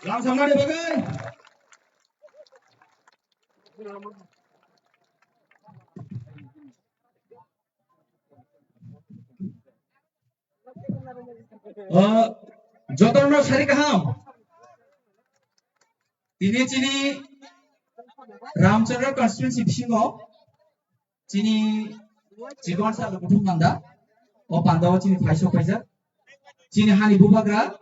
Langsung ada bagai. Jodohno sari kaham. Ini cini Ramchandra constituency bisingo. Cini Cikon sa lukutung manda. O pandawa cini Faisal Faisal. Cini Hani Bubagra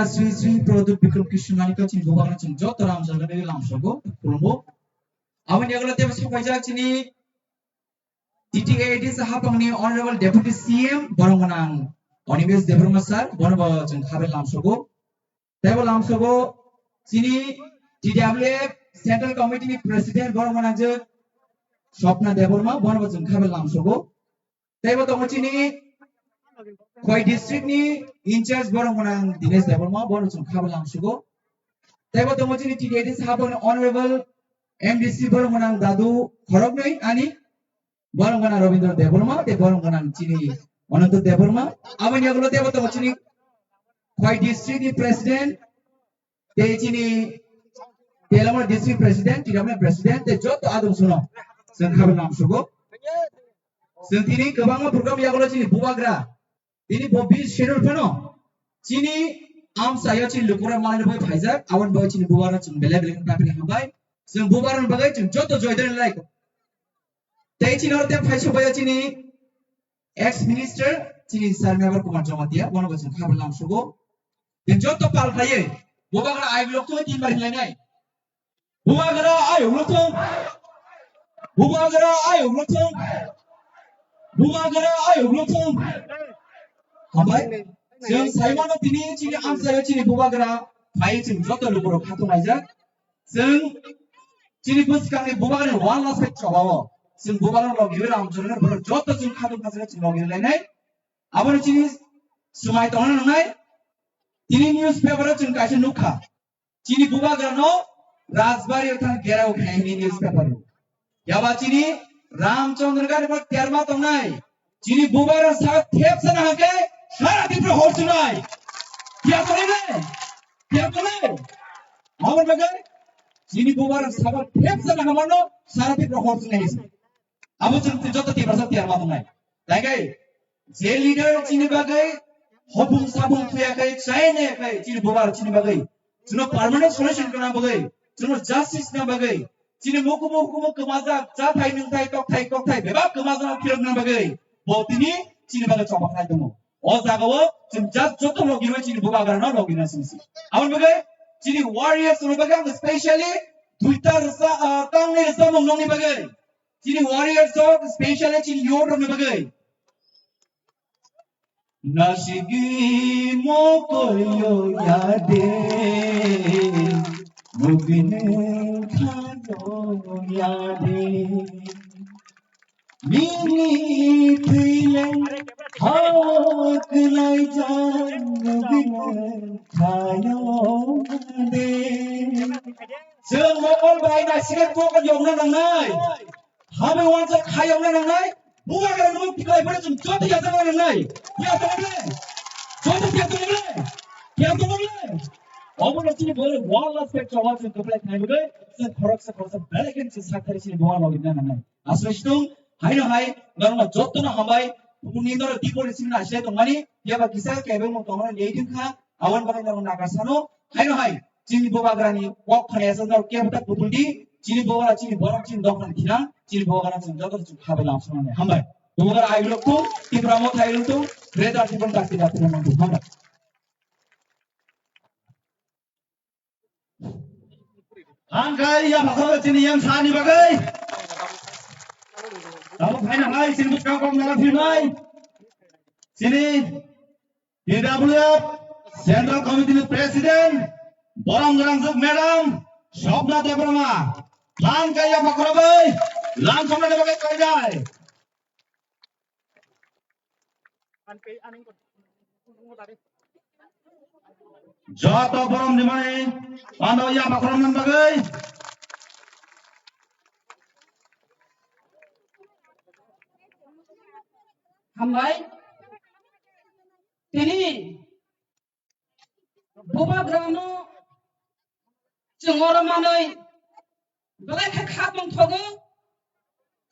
Sri Sri Praduk Bikram Krishna Manika cini Bubagra cini Jodoh Ramchandra ni langsung Purmo. Awan yang lalu tiap Faisal cini TTA Sahapangni Honorable Deputy CM Boronganang Onimes Debroma Sir Bonobo Jeng Kabel Lamsogo Table Lamsogo Sini TWF Central Committee President Boronganang Shopna Debroma Bonobo Jeng Kabel Lamsogo Table Tomachini Koi District ni In Charge Boronganang Dines Debroma Bonobo Jeng Kabel Lamsogo Table Tomachini TTA Sahapangni Honorable MDC Boronganang Dadu Khorognoi Ani Boronganang Robindra Debroma te Boronganang Chini Onanto Debroma Awan yang lalu tiap Tomachini Koi District ni President te Chini Telamar District President, TWF President, te joto adum suno. Sen kabel Lamsogo. Sen tini kebangga program yang kalau cini Bubagra. Ini Bobby schedule pano. Cini am saya cini lukura malah lebih Faisal. Awan bawa cini Bubagra cini bela-bela tapi hambai. Sen Bubagra bagai cini joto joidan like. Te cini orang tiap Faisal bawa cini ex minister cini Sarmevar Kumar Jamatia. Wana bawa cini kabel Lamsogo. Dan joto pal kaya. Bubagra aib lok tu tin bar hilai. Bubagra ayo lotong. Bubagra ayo lotong. Bubagra ayo lotong. Hambai. Seng Simon tini cini am saya cini Bubagra. Hai cini joto lupuro khatung aja. Seng cini bus kami Bubagra one last pet coba. Seng Bubagra logi beram jono bro joto cini khatung kasih cini logi lainnya. Abar cini sumai tahun nungai. Tini newspaper cini kasih nukha. Cini Bubagra no Rajbari अर्थात गेरा उठाएंगे newspaper में या बात चीनी रामचंद्र का report त्यारमा तो नहीं चीनी बुबारा साथ थेप से ना के सारा दिन पर होश सुनाई क्या तो नहीं और बगैर चीनी बुबारा साथ थेप से ना हमारो सारा दिन पर होश सुनाई अब चलते जो तो त्यारमा तो नहीं लगे जेल लीडर चीनी बगैर होपुंग सापुंग फिया के चाय ने के चीनी बुबारा चीनी बगैर चुनो परमानेंट सोल्यूशन करना बगैर Cuma justice na bagai. Cini muku kemaza catai nungtai tok tai bebab kemaza kirim na bagai. Bot ini cini bagai coba kai temu. Oh zagawa cini just joto logi we cini buka karena logi na sisi. Awan bagai cini warriors na bagai especially Twitter sa tang ni sa mong ni bagai. Cini warriors so especially cini yor na bagai. Nashigi mo koyo yade. Mubine khano yade mini thile hawak lai jan mubine khano de seng mokol bai na sikat ko kan yong na nang nai habe wan sa khayong na nang nai buka kan mo pikai pada jum joto ya sa nang nai ya sa nang nai joto ya to nai 어머니 진이 뭐를 원라 스펙 저와서 그플레이 타임을 스 코럭스 벨레겐 스 사카리 진이 뭐가 나오겠나 나는 아스시동 하이 너는 저또는 하마이 분인도를 디폴리 시는 아시아 동안이 야바 기사 개병 뭐 동안 예든카 아원 바가 너는 나가사노 하이 진이 보바그라니 워크에서 너 깨부터 부들디 진이 보바라 진이 버럭 진 너는 기나 진이 보바라 진 저도 좀 가벨 나오시네 한발 보바라 아이로도 티브라모 타이로도 그래도 아직은 딱히 같은 놈도 한발 Angkai yang masalah sini yang sani bagai. Kamu kain hai sini bukan kau mengalah firmai. Sini TWF Central Committee President Borong Madam Shopna Debroma. Angkai yang masalah bagai. Langsung ada bagai kau jai. Joto Borong di mana? Ando yang masalah nang bagai. Hambai, tini bubagrano jengora manai belai khatong thogo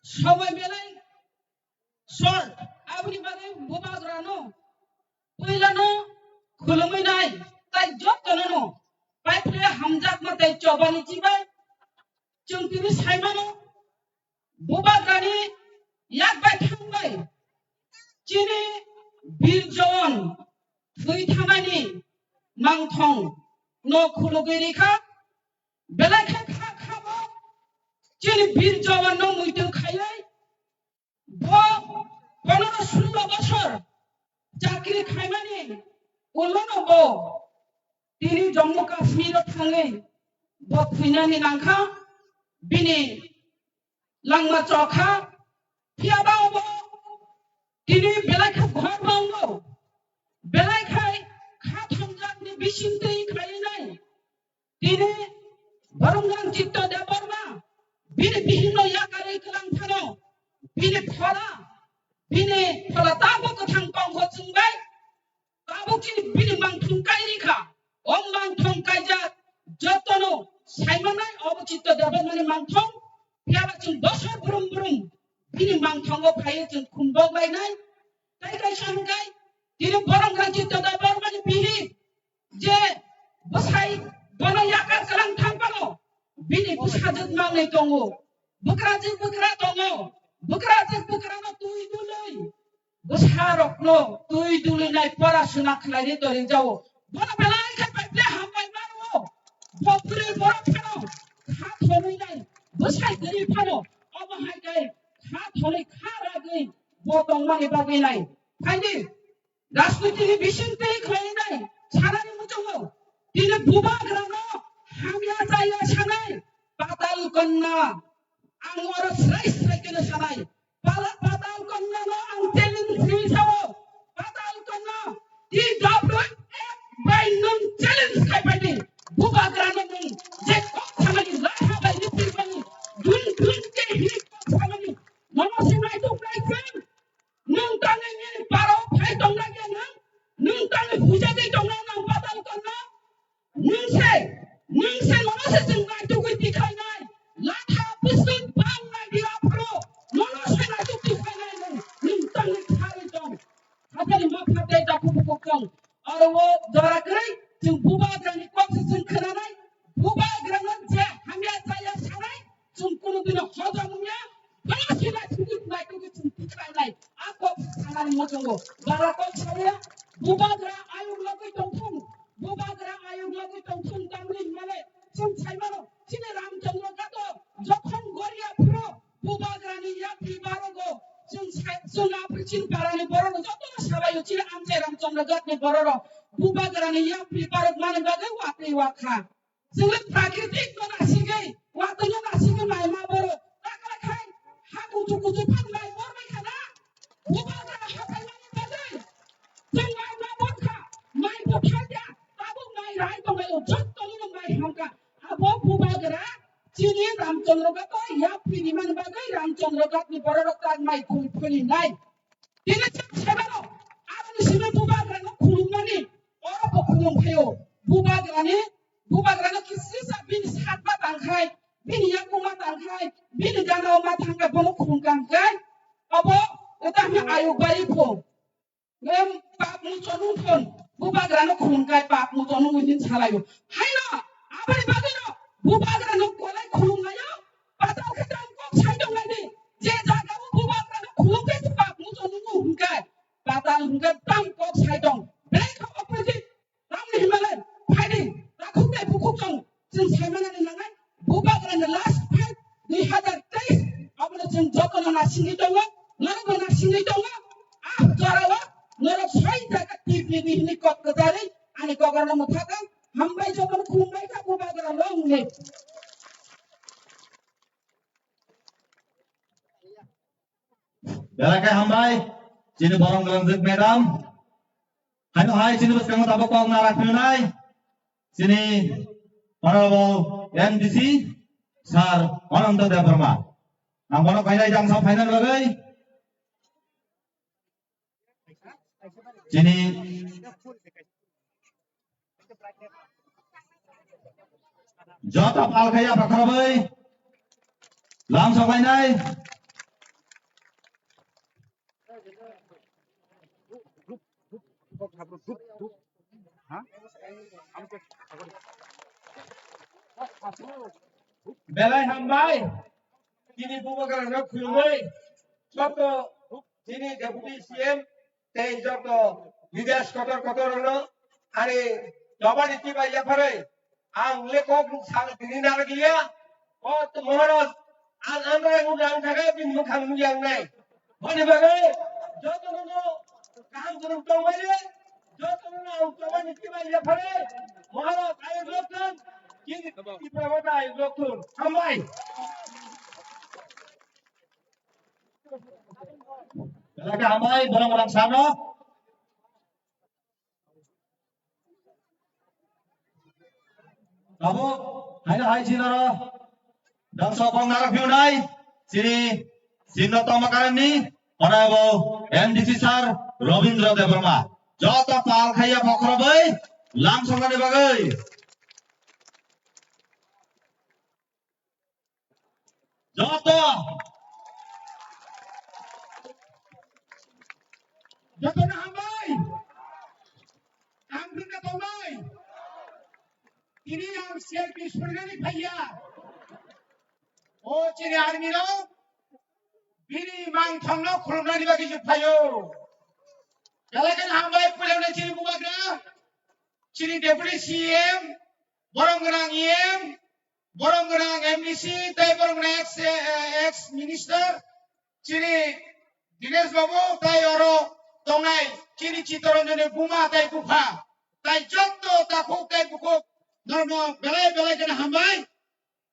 সময় বেলাই সর আপনি বারে বুবাগ্রানো পইলানো খুলুমি নাই তাই যতনো পাইফ্রে হামজাক মাতাই চবানি জিবাই চুংতিনি সাইমানো বুবাগ্রানি ইয়াক by থাंबाय চিনি বীর জওয়ান থুই থাमायनि मांथं न खुलुगै रेखा बेलाय खा खाबो চিনি বীর জওয়ান ন মুইতং খাইলাই 15-16 বছর চাকরি খাইমানি উল্লনব তিনি জম্মু কাশ্মীর থাङै বফিনাनि नांखा बिनि लांमा चखा फियाबावबो তিনি बेलायखा घर बांगौ बेलायखाय खा थंजाकनि बिसिंतै खायनाय তিনি বরংগাং চিত্ত দেববর্মা बिनि बिहिनो याकारै कलांथानो बिनि फला ताबो कथां पांखो चुंबाय ताबो चिनि बिनि मांथुं कायरिखा ओम मांथुं कायजा जतनो साइमनाय अबचित्त देबबर्मानि मांथुं फियाबा चुं बसर बुरुम बुरुम बिनि मांथुंगो फायो चुं खुंबग लायनाय ताइकाय सांगाय তিনি বরংগাং চিত্ত দেববর্মাनि बिहि जे बसाय बनो याकार कलांथां पानो बिनि बुसाजों मांनै दङ बुक्राजों बुक्रा दङ बुक्राजों बुक्रानो तुइ दुलै बुसारकनो तुइ दुलैनाय पराशुना खालायनि दरि जावो बनो बेलाय खायबाय हामबाय मारो बपुरे बरफानो खा थनैनाय बुसाय गरि फानो अबहायगाय खा थनै खा रागै बदं माने बागैनाय फायदि राजनीतिनि बिसिंतै खायनाय सानानि मुजङो दिनै बुबाग्रानो हामिया जायो सानाय पाताल कन्या आं अर स्राय स्राय केनो सानाय पाताल कन्या न आं चेलेन्ज फ्रिसावो पाताल कन्या इ डब्ल्यू बाय नों चेलेन्ज खायबायदि बुबाग्रानो नों जे खामानि लाहा बायदि फैबानि दुन दुन के हिरि खामानि मनसे नाय तो नायगोन नों तांनि नि बाराव फाय दंना गे नों तांनि हुजादै दंना नों पाताल कन्या नोंसे मनसे जों नायतो गति खायनाय लाथा बिसुं बांनाय दियाफोरो मनसे नायतो दिखायनाय नों तांनि खारि दं हाजारि मा फादै दाखु बुकं आरो वो दराखै जों बुबाग्रानि कक्स जों खोनानाय बुबाग्रानो जे हामिया जाया सानाय जों कुनु दिन हजमनिया मनसे नायतो जों दिखायनाय आको सानानि मजंगो बाराको साया बुबाग्रा आयोग लगै दंथं बुबाग्रा आयोग लगै दंथं दामनि माने जों साइमानो चिनि रामचंद्र गातो जखन गरिया फुरो बुबाग्रानि याफि बारगो जों आप्रिचिन बारानि बरनो जतनो साबायो चिनि आमचे रामचंद्र गातनि बरनो बुबाग्रानि याफि बारग माने बागै वाक्रि वाखा जोंले प्राकृतिक न नासिगै वातनो नासिगै मायमा बरो ताकाखाय हा कुचु कुचु फानबाय बरबाय खाना बुबाग्रा हाथाय माने बागै जों मायमा बरखा माय बखाया ताबो माय राय दंगायो जतनो माय हामका आबो बुबाग्रा चिनि रामचंद्र गातो याफि निमान बागै रामचंद्र गातनि बरनो ताग माय खुलफुनि नाय दिनै जों सेबानो आबनि सिमे बुबाग्रानो खुलुमनानि अरबो खुलुमखायो बुबाग्रानो किसिसा बिनि सातमा दांखाय बिनि याकुमा दांखाय बिनि गानाव मा थांगा बनो खुलुमखांखाय अबो उदाहरण आयोग बारि फो पाप मुचनु फोन बुबाग्रानो खुलुमखाय पाप मुचनु मुदिन सालायो हायना आबनि बागैनो बुबाग्रानो गलाय खुलुमनायो पाताल खटाम कक साइदं लायनि जे जागाबो बुबाग्रानो खुलुमखाय पाप मुचनु हुंखाय पाताल हुंखाय ताम कक साइदं बेखौ अपोजिट रामनि हिमालय फाइदि राखुंनाय बुकुजों जों साइमानानि लांनाय बुबाग्रानो लास्ट फाइट 2023 अबनो जों जतनो नासिङै दङ नरबो नासिङै दङ आप जरावा नरक सय जागा टिपनि बिहिनि कक गजारै अनि गगरनो मुथाका हामबाय जतनो खुलुमबाय का बुबाग्रा लंले Belakang hambai, sini borong gelanjut madam. Hano hai sini bos kamu tabok kong narak nunai. Sini honorable MDC Sir Ananta Devarma. Nang bono kailai jang sa final bagai. Sini Jota palkhaya bakhrabai lam sabainai Belai hambai kini bubagan nak khulmai joto kini deputy CM tei joto বিদেশ kotor holo are jaban iti bai yapare ang lekok sang dini nar giya o to moharos ang amra ngudang thaga bin mukhang muyang nai bani bagai joto no kaham gunung tongmai joto no jaban iti bai yapare moharos ayo lokun kini ti prawata ayo lokun hambai belaka hambai borang-borang sano Kamu hai sinara dangsa kong narakhyunai sini sinotama karani honorable MDC sir Robindra Devarma jota palkhaya bakhrabai lam samani bagai jota joto na hambai ang pinka tomai ini ang Sheikh Bismillah bhaiya o chini army no bini mang thangno khulnani bagi juphayo kalakan hambai pulana chini bubagra chini deputy CM boronggrang EM boronggrang MDC tai boronggrang ex minister chini Dinesh Babu tai oro tongai chini Chitoranjone Buma tai Kufa tai jotto takuk tai bukuk normo belai kana hambai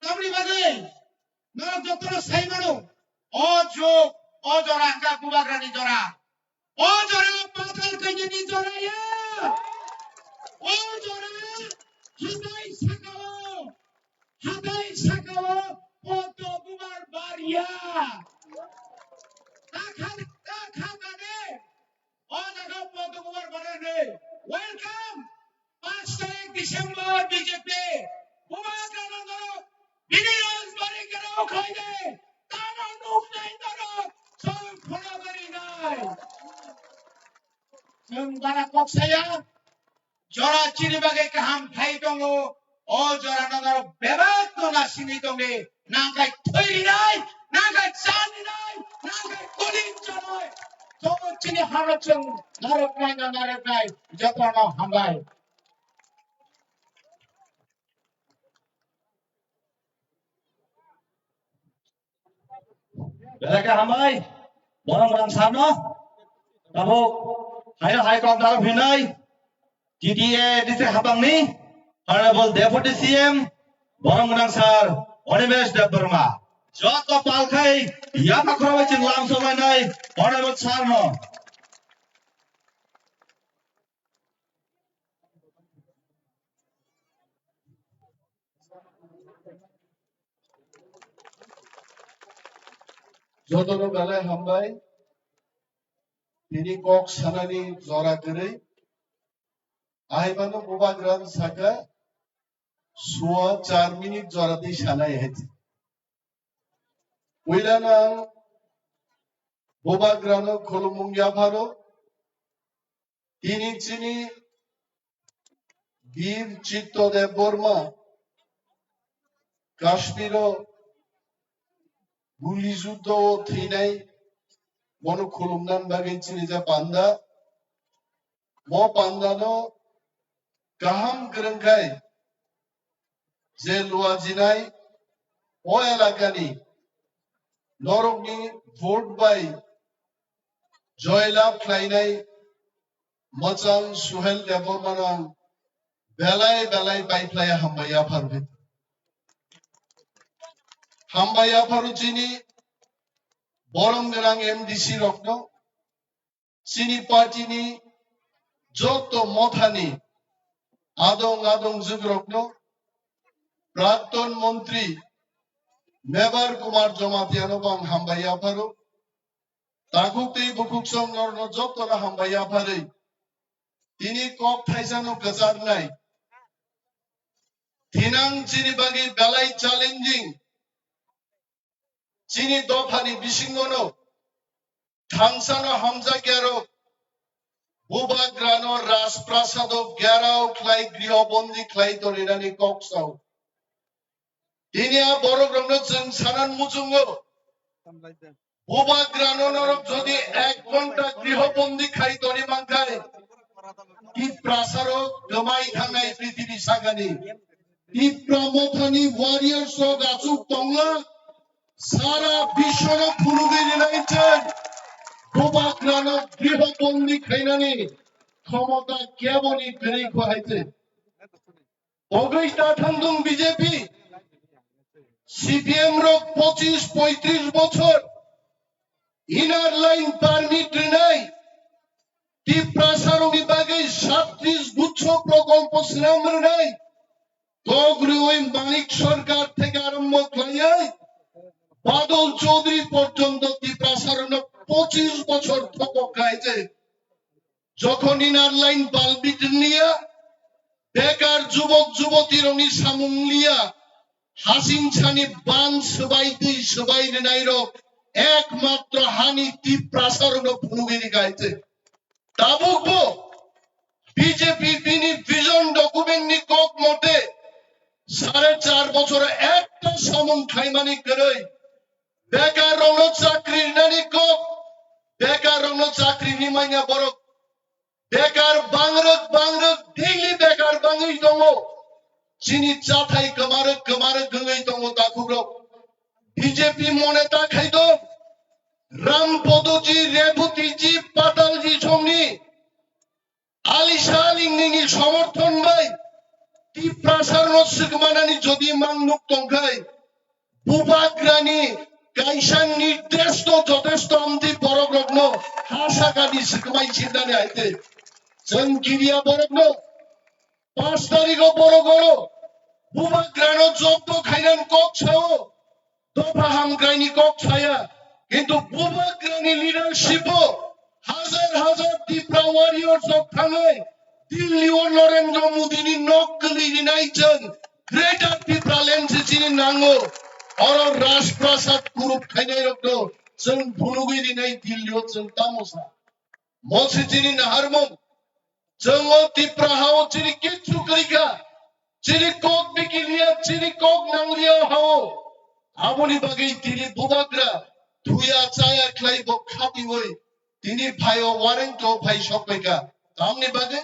tamri bagai nor jotto saimano o jora ka bubagrani jora o jora patal kajani jora ya o jora hadai sakao poto bubar baria takhamane o jaga poto bubar barane welcome 5 তারিখ December BJP বুবাগ্রানো ধরো বিনিয়োগ বাড়ি কেন খাইলে তারা nook নাই ধরো সব ফলাবাড়ি নাই जों बारा कक्साया जरा चिरिबागे काहाम थाइ दङ अ जरा नगर बेबाद नना सिनि दङे नागाय थैरि नाय नागाय जानि नाय नागाय गलि जनाय जों चिनि हारचों नारक नाय जतनो हामबाय belaka hambai borang-borang sano kamu hai kong narakhyunai TDA dise habangni honorable deputy CM borang-borang sir Onimesh Devarma joto palkhai ya bakhrabai chin lam sabainai honorable sir no जतनो बेलाय हामबाय তিনি কক সানানি জরা করে আইমানো বুবাগ্রাম সাকা সোয়া 4 মিনিট জরাতে সানাই হেছে ওইলানা বুবাগ্রাম খলুমুঙ্গিয়া ভারো তিনি চিনি বীর চিত্তদেব বর্মা কাশ্মীর গুলি যুদ্ধ ও থিনাই মনো খুলুমনান বাগে চিনি যা পান্দা মো পান্দানো কাহাম গ্রংখাই যে লুয়াজিনাই ও এলাকানি নরকনি ভোট বাই জয়লাভ খাইনাই মচান সুহেল দেবরমানাং বেলায় বেলায় বাইফ্লাইয়া হামবাইয়া ফারবে হামবাইয়া ফারু চিনি বরংগ্রাং MDC রত্ন চিনি পার্টিনি যত মথানি আদং যুগ রত্ন প্রাক্তন মন্ত্রী মেবার কুমার জমাতিয়ানো বাং হামবাইয়া ফারু তাকুতেই বুকুক সংগঠন যত না হামবাইয়া ফারে তিনি কক থাইসানো গজার নাই Thinang chini bagi belai challenging. Chini dofani bisingono. Thangsano hamza gyaro. Bubagrano Rasprasado Garao Clay Griobondi Clay Torinani Coxau. Inia Borograno Sanan Muzungo. Bubagrano Norok Jodi Ek Monta Griobondi Clay Tori Mankai. Ki Prasaro Gamai Hangai Prithiri Sagani. Ki Pramothani Warriors of Asu Tonga. Sara Bishara Purugi United. Bubagrano Griobondi Kainani. ক্ষমতা কেবলই বেড়ে হয়েছে অগৈতা ঠান্ডুং BJP CPM র 25-35 বছর inner line permit নাই টিপ্রাসার বিভাগে 37 গুচ্ছ প্রকল্প শ্রম নাই তগরে ওই মানিক সরকার থেকে আরম্ভ করে বাদল চৌধুরী পর্যন্ত টিপ্রাসার 25 বছর ঠকক খাইছে যখন ইনার লাইন পারমিট নিয়া বেকার যুবক যুবতীর সামুলিয়া হাসিন ছানি বান সবাই নাইর একমাত্র হানি তীপ্রাসারণ ভুনুগিরি গাইছে তা বুকবো বিজেপি বিনি ভিজন ডকুমেন্ট নি কক মতে 4.5 বছর একটা সমন খাইমানি করে বেকার রণ চাকরি নানি কক বেকার রণ চাকরি নিমাইনা বড় বেকার বাংরক ডেইলি বেকার বাঙাই দङ চিনি চাথাই কমার গঙাই দङ দাকুগ্র বিজেপি মনে তাখাইদ রামপদজি রেবতীজি পাতালজি সমনি আলিশা লিংনি সমর্থন বাই টিপ্রাসার নসুকমানানি যদি মাংনুক তংখাই বুবাগ্রানি কাইসান নির্দেশ তো যথেষ্ট আমদি বড়গ্ন হাসাকানি সুকমাই চিন্তানে আইতে Jangkiria Borogno, 5 তারিখও বড় গড় বুবাগ্রানো যত খাইনান কক ছাও দফা হামগ্রাইনি কক ছায়া কিন্তু বুবাগ্রানি লিডারশিপ হাজার ত্রিপুরা ওয়ারিয়র্স অফ থাঙ্গাই দিল্লি ও নরেন্দ্র মোদিনি নকলি নাইচন গ্রেটার ত্রিপুরা লেন্সে চিনি নাঙ্গো और राजप्रसाद ग्रुप खाइनाय रक्तो जों भुनुगुरि नाय दिल्लीयाव जों तामसा मसे चिनि नाहारमो जोङो टिप्राहाव चिनि किछु करिका चिनि कोक बिकिलिया चिनि कोक नांगलिया हाव आबोनि बागै दिनि बुबाग्रा धुया चाया ख्लाइबो खातिवै दिनि भाइयो वारेंटो भाइ सपैका तामनि बागै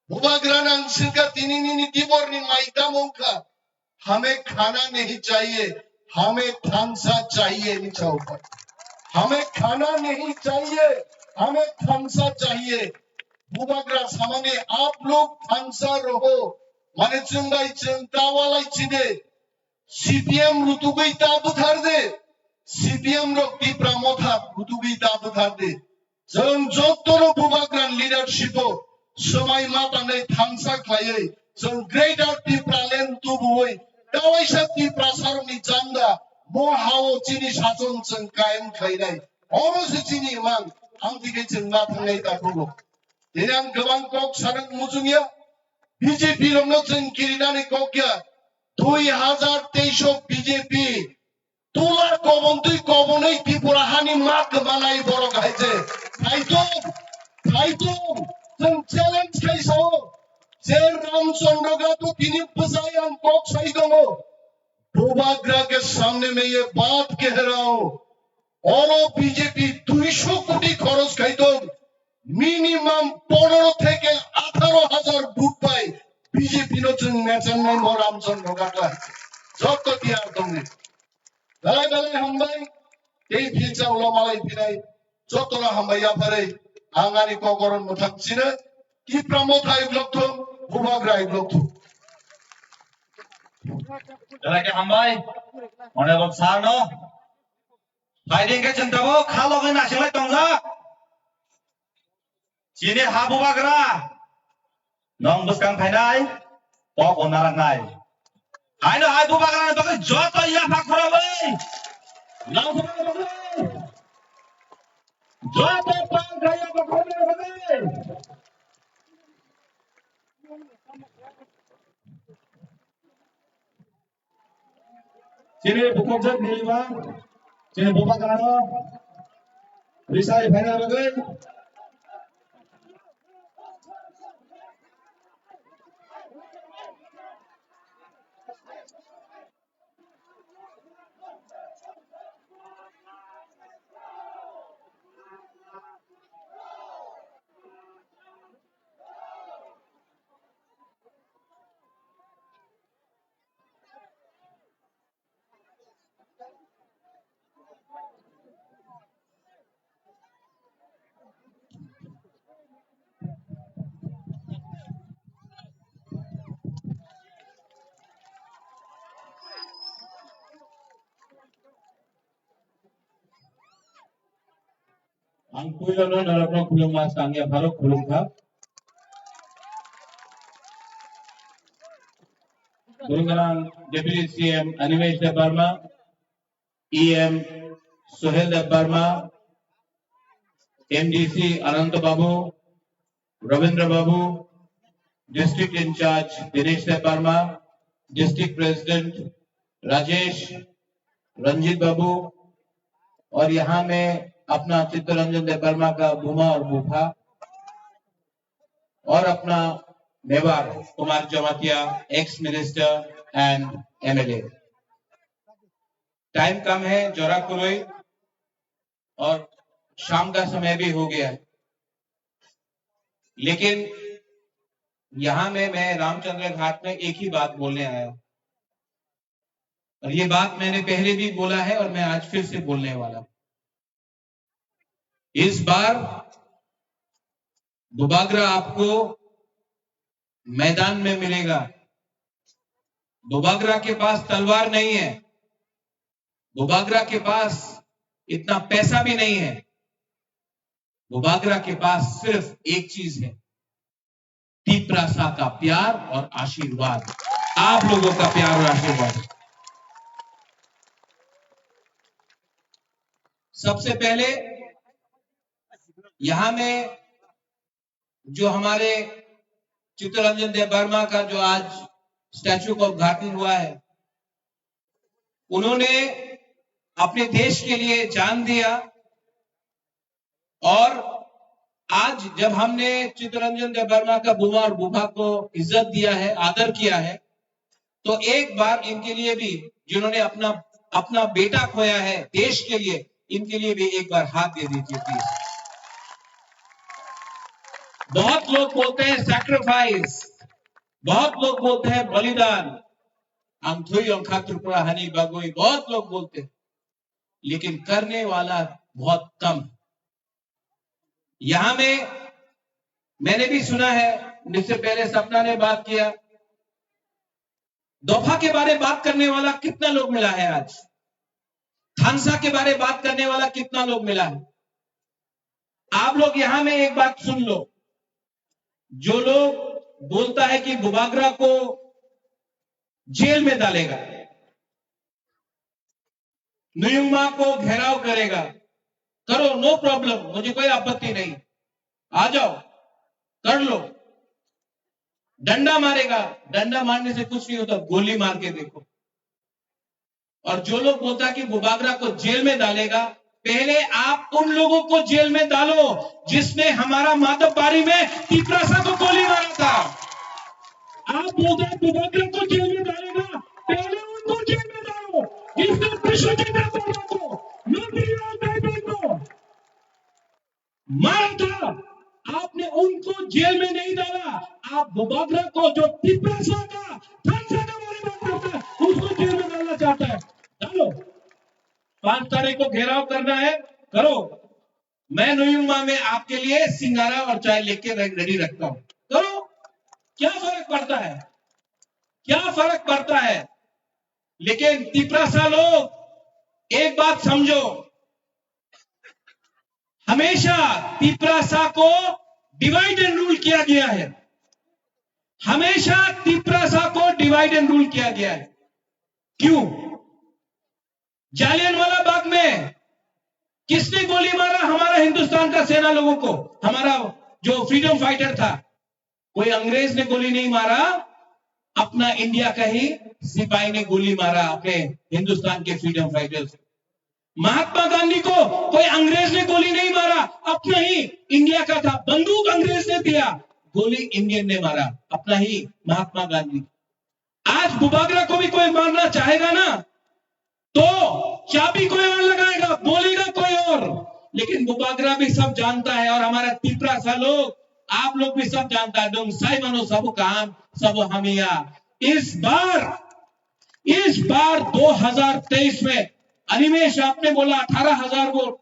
बुबाग्रा नांसिनका दिनिनि दिबरनि माइदामौका हमें खाना नहीं चाहिए हमें थांसा चाहिए हमें खाना नहीं चाहिए हमें थांसा चाहिए बुबाग्रा सामाने आप लोग थांसा रहो माने चंगाई चंगावालाई चिने सीपीएम रुतुगई ताबुथार दे सीपीएम रो टिप्रा मोथा रुतुगई ताबुथार दे जों जतरो बुबाग्रा लीडरशिप समाय मातानै थांसा खायै जों ग्रेटर टिप्रा लेन तुबुयै दावाई शक्ति प्रसारनि जांगा मोहाव चिनि सासन जों कायम खायनाय अमसे चिनि मान आंदिगे जों मा थांनाय दाखौ दिनै आं गोबां कक सारन मुजुंगिया बीजेपी रंनो जों किरिनानै ककया 2023 बीजेपी तुला कबन्दै कबनै त्रिपुरा हानि मा गोमानाय बर' गायजे फाइतो जों चेलेंज खायसो जे रामचंद्र का तो तीन बजाय हम कॉक सही दो बुबाग्रा के सामने में ये बात कह रहा हूँ और बीजेपी 200 कोटी खरच खाई तो मिनिमम 15 থেকে 18,000 ভোট পাই बीजेपी नो जों नेचन নাই म रामचंद्र का जत दिया दंने गलाय हमबाय এই ফিলচা উলামালাই ফিরাই যতরা हमबाया फारै आंगानि कगरन मोथांसिनो কি প্রমোথাই ব্লক बुबाग्रा block Lagi hambai, mana bang sarno, fighting ke cinta bo, kalau ke nasional tongga, sini ha bubagra, nong buskan fainai, pok onaran nai, ayo hai bubagra pakai joto ya pakura bay, nong bubagra bay, joto pakura ya pakura bay. Sini bukojak niliwa. Sini boba kanado. Risai final bagai. Ang puyo no narapno kulong mas tangya baro kulong ka. Gurungalang Deputy CM Animesh Debarma, EM Sohel Debarma, MDC Anant Babu, Ravindra Babu, District in charge Dinesh Debarma, District President Rajesh Ranjit बाबू और यहाँ में अपना चित्तरंजन देवर्मा का बुमा और बूफा और अपना Mewar Kumar Jamatia ex minister and MLA. Time कम है, जोरा कुरोई और शाम का समय भी हो गया है, लेकिन यहाँ में मैं रामचंद्र घाट में एक ही बात बोलने आया हूं और ये बात मैंने पहले भी बोला है और मैं आज फिर से बोलने वाला हूं। इस बार दुबागरा आपको मैदान में मिलेगा। दुबागरा के पास तलवार नहीं है, दुबागरा के पास इतना पैसा भी नहीं है, दुबागरा के पास सिर्फ एक चीज है, तीपरासा का प्यार और आशीर्वाद, आप लोगों का प्यार और आशीर्वाद। सबसे पहले यहां में जो हमारे चित्तरंजन देवर्मा का जो आज स्टैच्यू का उद्घाटन हुआ है, उन्होंने अपने देश के लिए जान दिया और आज जब हमने चित्तरंजन देवर्मा का बुमा और बुभा को इज्जत दिया है, आदर किया है, तो एक बार इनके लिए भी, जिन्होंने अपना बेटा खोया है देश के लिए, इनके लिए भी एक बार हाथ दे दीजिए प्लीज। बहुत लोग बोलते हैं सैक्रिफाइस, बहुत लोग बोलते हैं बलिदान, अंथुई अंखा त्रिपुरा हनी बगोई, बहुत लोग बोलते हैं, लेकिन करने वाला बहुत कम। यहां में मैंने भी सुना है, इससे पहले सपना ने बात किया, दोफा के बारे बात करने वाला कितना लोग मिला है आज, थानसा के बारे बात करने वाला कितना लोग मिला है। आप लोग यहां में एक बात सुन लो, जो लोग बोलता है कि दुबागरा को जेल में डालेगा, नुयुमा को घेराव करेगा, करो, नो प्रॉब्लम, मुझे कोई आपत्ति नहीं, आ जाओ, कर लो। डंडा मारेगा, डंडा मारने से कुछ नहीं होता, गोली मार के देखो। और जो लोग बोलता है कि दुबागरा को जेल में डालेगा, पहले आप उन लोगों को जेल में डालो जिसने हमारा माधवबाड़ी में तीपरासा को गोली मारा था। आप बोलते हैं दुबागरा को जेल में डालेगा, पहले उनको जेल में डालो जिसने विश्वजीत देववर्मा को, नंदीलाल देवी को मारा था। आपने उनको जेल में नहीं डाला, आप दुबागरा को, जो तीपरासा का थानसा का बारे में बात करता है, उसको जेल में डालना चाहता है, डालो। 5 तारीख को घेराव करना है, करो। मैं नुयुमा में आपके लिए सिंगारा और चाय लेके रेडी रखता हूं, करो। क्या फर्क पड़ता है, क्या फर्क पड़ता है। लेकिन तीपरासा लोग एक बात समझो, हमेशा तीपरासा को डिवाइड एंड रूल किया गया है, हमेशा तीपरासा को डिवाइड एंड रूल किया गया है। क्यों? जालियनवाला बाग में किसने गोली मारा हमारा हिंदुस्तान का सेना लोगों को, हमारा जो फ्रीडम फाइटर था, कोई अंग्रेज ने गोली नहीं मारा, अपना इंडिया का ही सिपाही ने गोली मारा अपने हिंदुस्तान के फ्रीडम फाइटर्स। महात्मा गांधी को कोई अंग्रेज ने गोली नहीं मारा, अपना ही इंडिया का था, बंदूक अंग्रेज ने दिया, गोली इंडियन ने मारा, अपना ही महात्मा गांधी। आज बुबागरा को भी कोई मारना चाहेगा ना तो चाबी कोई और लगाएगा, बोलेगा कोई और, लेकिन बुबागरा भी सब जानता है और हमारा तिपरा सा लोग, आप लोग भी सब जानता है, डोम साई मनो सब काम सब हमिया। इस बार 2023 में अनिमेश आपने बोला 18,000 वोट,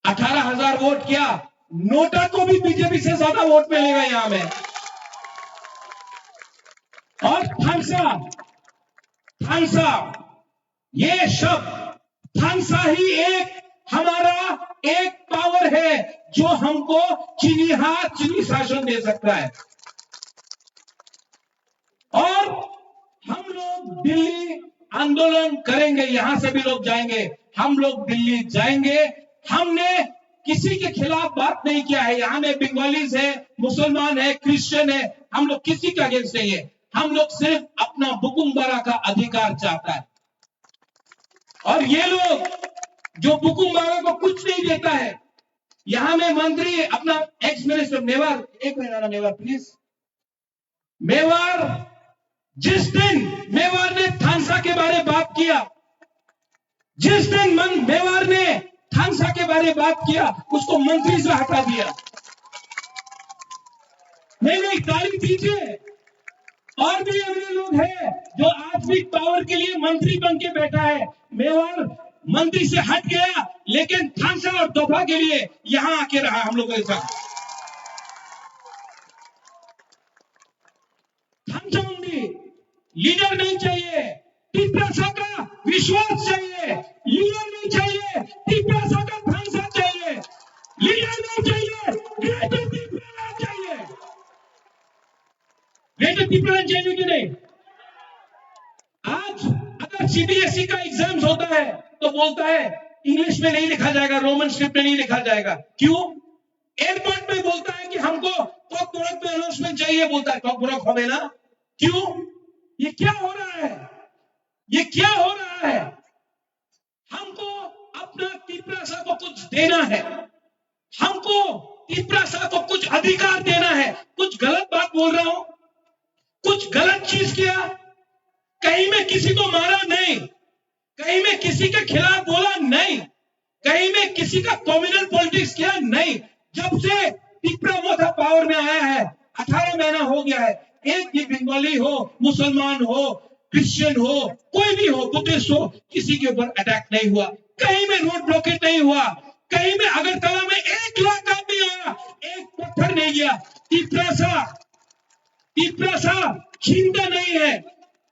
18,000 वोट क्या, नोटा को भी बीजेपी से ज्यादा वोट मिलेगा यहां में। और थानसा ये शब्द, थानसा ही एक हमारा एक पावर है जो हमको चीनी शासन दे सकता है। और हम लोग दिल्ली आंदोलन करेंगे, यहां से भी लोग जाएंगे, हम लोग दिल्ली जाएंगे। हमने किसी के खिलाफ बात नहीं किया है, यहां में बंगालीज है, मुसलमान है, क्रिश्चियन है, हम लोग किसी के अगेंस्ट नहीं है, हम लोग सिर्फ अपना बुकुमबारा का अधिकार चाहता है। और ये लोग जो बुकुमबारा को कुछ नहीं देता है, यहां में मंत्री अपना एक्स मिनिस्टर मेवार, एक मिनट आना मेवार प्लीज, मेवार जिस दिन मेवार ने थानसा के बारे में बात किया, जिस दिन मेवार ने थानसा के बारे में बात किया, उसको मंत्री से हटा दिया। नहीं तारीफ दीजिए। और भी ऐसे लोग हैं जो आज भी पावर के लिए मंत्री बन के बैठा है, मेवार मंत्री से हट गया लेकिन थानसा और दोफा के लिए यहां आके रहा हम लोगों के साथ। थानसा मंत्री लीडर नहीं चाहिए, तिपरासा का विश्वास चाहिए, लीडर नहीं चाहिए, तिपरासा का थानसा चाहिए, लीडर नहीं चाहिए, ग्रेटर तिपरा चाहिए, ग्रेटर तिपरा चाहिए कि नहीं। आज अगर सीबीएसई का एग्जाम्स होता है तो बोलता है इंग्लिश में नहीं लिखा जाएगा, रोमन स्क्रिप्ट में नहीं लिखा जाएगा, क्यों? एयरपोर्ट में बोलता है कि हमको कॉकबोरक में अनाउंसमेंट चाहिए, बोलता है कॉकबोरक हमें ना, क्यों? ये क्या हो रहा है, ये क्या हो रहा है? हमको अपना तिपरासा को कुछ देना है, हमको तिपरासा को कुछ अधिकार देना है। कुछ गलत बात बोल रहा हूं, कुछ गलत चीज किया, कहीं में किसी को मारा नहीं, कहीं में किसी के खिलाफ बोला नहीं, कहीं में किसी का कम्युनल पॉलिटिक्स किया नहीं। जब से तिपरा मोथा पावर में आया है 18 महीना हो गया है, एक भी बंगाली हो, मुसलमान हो, क्रिश्चियन हो, कोई भी हो, बुद्धिस्ट हो, किसी के ऊपर अटैक नहीं हुआ, कहीं में रोड ब्लॉकेट नहीं हुआ, कहीं में अगरतला में 1 लाख आदमी आया, एक पत्थर नहीं गया। तिपरासा छीनता नहीं है,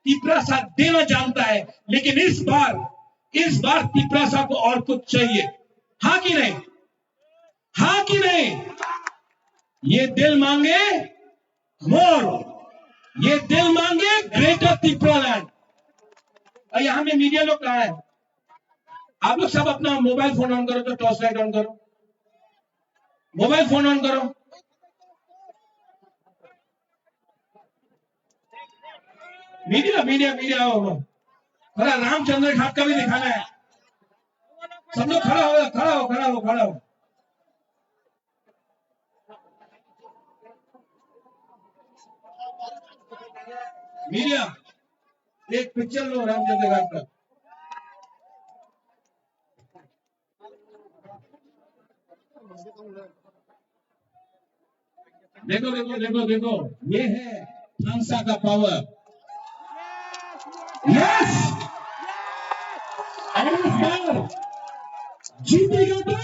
तिपरासा देना जानता है। लेकिन इस बार तिपरासा को और कुछ चाहिए, हाँ कि नहीं? हाँ कि नहीं? ये दिल मांगे मोर, ये दिल मांगे ग्रेटर त्रिपुरालैंड। और यहां में मीडिया लोग कहा है, आप लोग सब अपना मोबाइल फोन ऑन करो, तो टॉर्च लाइट ऑन करो, मोबाइल फोन ऑन करो। मीडिया हो, खड़ा रामचंद्र घाट का भी दिखाना है, सब लोग खड़ा हो। मीडिया एक पिक्चर लो रामचंद्र घाट का। देखो, ये है थानसा का पावर। यस, जीतेगा तो,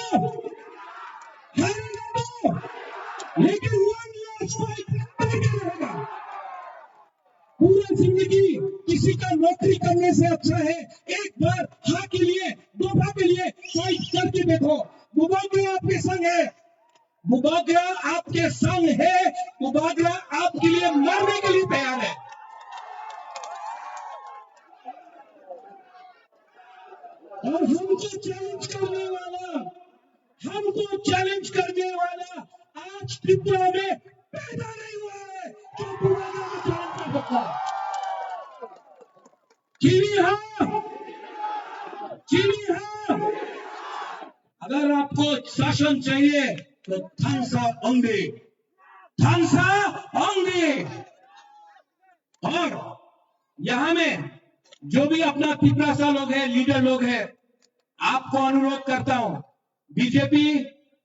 हारेगा तो, लेकिन वन लास्ट फाइट रहेगा। पूरा जिंदगी किसी का नौकरी करने से अच्छा है एक बार हाँ के लिए, दोफा के लिए फाइट करके देखो। बुबागरा आपके संग है, बुबागरा आपके संग है, बुबागरा आपके लिए मरने के लिए तैयार है। और हमको चैलेंज करने वाला आज त्रिपुरा में पैदा नहीं हुआ है जो बुबागरा को चैलेंज कर सकता है। चीनी हाँ, चीनी हाँ। अगर आपको शासन चाहिए तो थानसा ओंगे, थानसा ओंगे। और यहां में जो भी अपना पिपरासा लोग हैं, लीडर लोग हैं, आपको अनुरोध करता हूं, बीजेपी,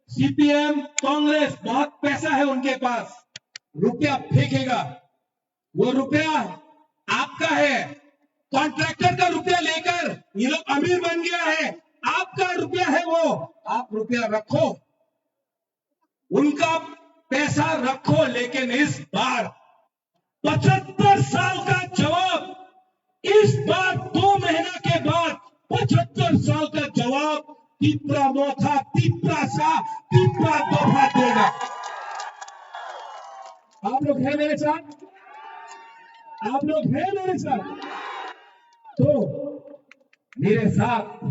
सीपीएम, कांग्रेस, बहुत पैसा है उनके पास, रुपया फेंकेगा, वो रुपया आपका है। कॉन्ट्रैक्टर का रुपया लेकर ये लोग अमीर बन गया है, आपका रुपया है वो, आप रुपया रखो, उनका पैसा रखो, लेकिन इस बार 75 साल का जवाब, इस बार 2 महीना के बाद 75 साल का जवाब तिपरा मोथा, तिपरा सा, तिपरा दोफा देगा। आप लोग हैं मेरे साथ? आप लोग हैं मेरे साथ? तो मेरे साथ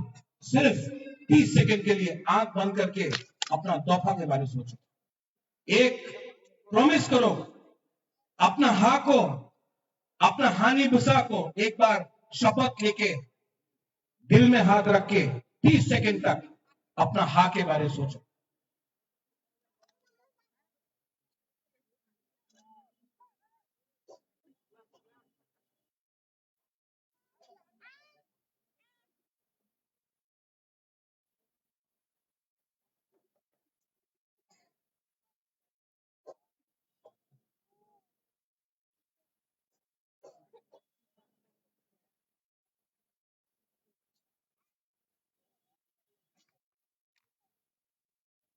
सिर्फ 30 सेकंड के लिए आंख बंद करके अपना तोहफा के बारे में सोचो। एक प्रॉमिस करो, अपना हा को, अपना हानि बुसा को एक बार शपथ लेके दिल में हाथ रख के 30 सेकंड तक अपना हा के बारे में सोचो।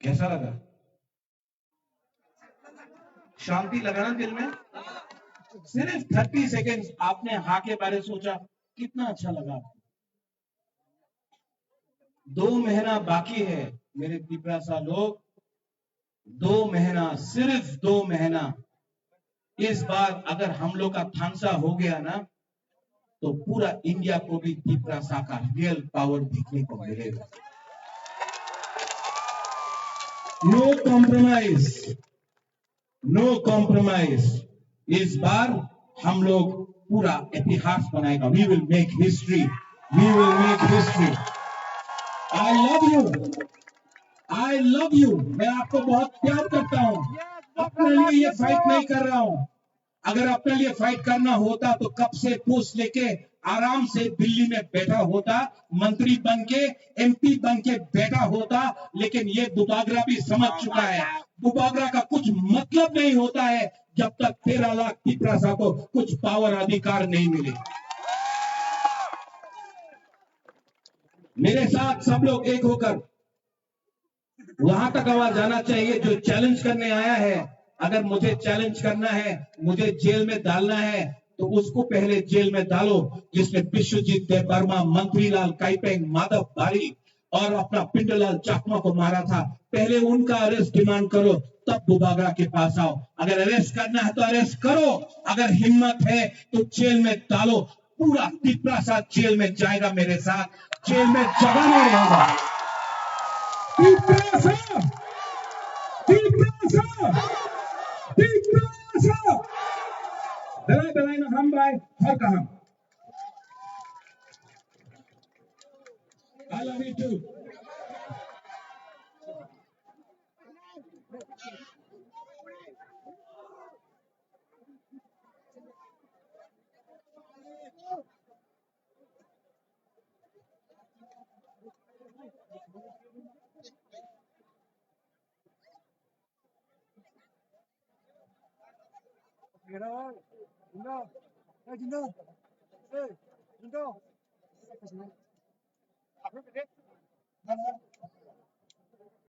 कैसा लगा? शांति लगा ना दिल में? सिर्फ 30 सेकेंड आपने हा के बारे में सोचा, कितना अच्छा लगा? 2 महीना बाकी है मेरे पिपरासा लोग, 2 महीना, सिर्फ 2 महीना। इस बार अगर हम लोग का थानसा हो गया ना, तो पूरा इंडिया को भी पिपरासा का रियल पावर देखने को मिलेगा। No compromise, no compromise. इस बार हम लोग पूरा इतिहास बनाएगा। We will make history, we will make history. I love you, I love you. मैं आपको बहुत प्यार करता हूं, अपने लिए ये फाइट नहीं कर रहा हूं। अगर अपने लिए फाइट करना होता तो कब से पोस्ट लेके आराम से दिल्ली में बैठा होता, मंत्री बन के, एमपी बन के बैठा होता। लेकिन ये बुबागरा भी समझ चुका है, बुबागरा का कुछ मतलब नहीं होता है जब तक 13 लाख पिपरासा को कुछ पावर अधिकार नहीं मिले। मेरे साथ सब लोग एक होकर वहां तक आवाज जाना चाहिए जो चैलेंज करने आया है। अगर मुझे चैलेंज करना है, मुझे जेल में डालना है, तो उसको पहले जेल में डालो, जिसमें विश्वजीत देववर्मा, मंत्रीलाल काइपेंग, माधव बारी और अपना पिंडलाल चाकमा को मारा था। पहले उनका अरेस्ट डिमांड करो, तब बुबागरा के पास आओ। अगर अरेस्ट करना है तो अरेस्ट करो, अगर हिम्मत है तो जेल में डालो। पूरा पिपरासा जेल में जाएगा मेरे साथ, जेल में जगह नहीं रहेगा। पिपरासा, पिपरासा, पिपरासा। दलाई दलाई ना हम भाई हर कहा। I love you too. Jindo.